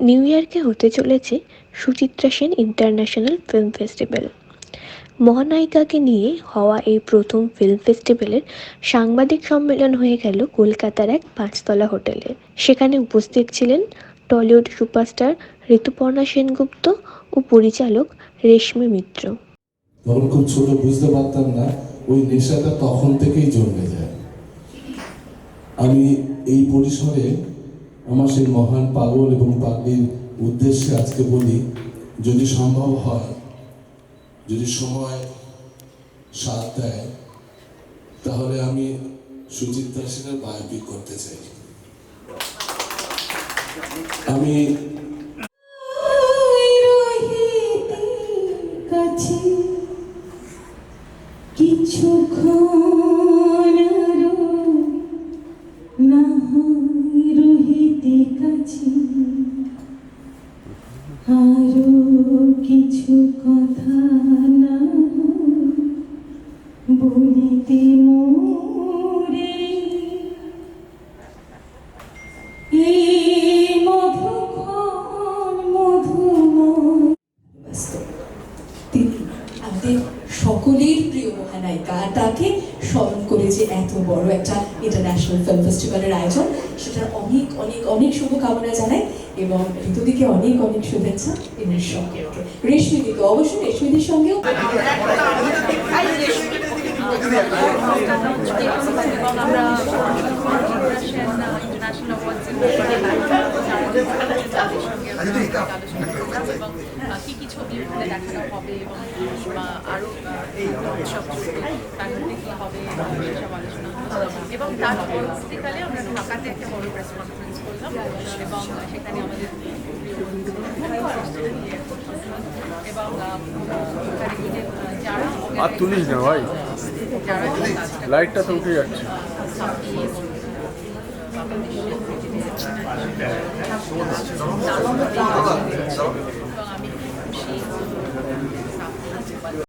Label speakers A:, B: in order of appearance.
A: New ইয়র্কে হতে চলেছে Suchitra Sen international film festival. মহানায়িকাকে নিয়ে হওয়া এই প্রথম ফিল্ম ফেস্টিভ্যালের সাংবাদিক সম্মেলন হয়ে গেল কলকাতার এক পাঁচতলা হোটেলে। সেখানে উপস্থিত ছিলেন টলিউড সুপারস্টার ঋতুপর্ণা সেনগুপ্ত ও পরিচালক রেশমী মিত্র।
B: তখন খুব ছোট, বুঝতে পারতাম না ওই নেশাটা তখন থেকেই জন্মে যায়। আমি এই পরিসরে আমার সেই মহান পাগল এবং পাগলির উদ্দেশ্যে আজকে বলি, যদি সম্ভব হয়, যদি সময় সাথ দেয়, তাহলে আমি সুচিত্রা সেনের বায়োপিক করতে চাই। আমি
C: কিছুক্ষণ না রহিতে কাছে, আরো কিছু কথা না বলিতে মোরে, এই মধুক্ষণ মধুময়। তিনি আমাদের সকলের প্রিয় মহানায়িকা, তাকে স্মরণ করে যে এত বড় একটা ইন্টারন্যাশনাল ফিল্ম ফেস্টিভ্যালের আয়োজন, সেটার অনেক অনেক অনেক শুভকামনা জানাই এবং ঋতুদিকে অনেক অনেক শুভেচ্ছা। এদের সঙ্গে রেশমিদিকে অবশ্যই, রেশমিদির সঙ্গেও
D: কি কি ছবি দেখানো হবে এবং আরো উৎসব তারপরে কি হবে সেসব আলোচনা এবং তার পরবর্তীকালে আমরা ঢাকাতে একটা বড় প্রেস কনফারেন্স করলাম এবং সেখানে আমাদের এবং যারা
E: আর তুলিস না ভাই, লাইটটা তো উঠে যাচ্ছে।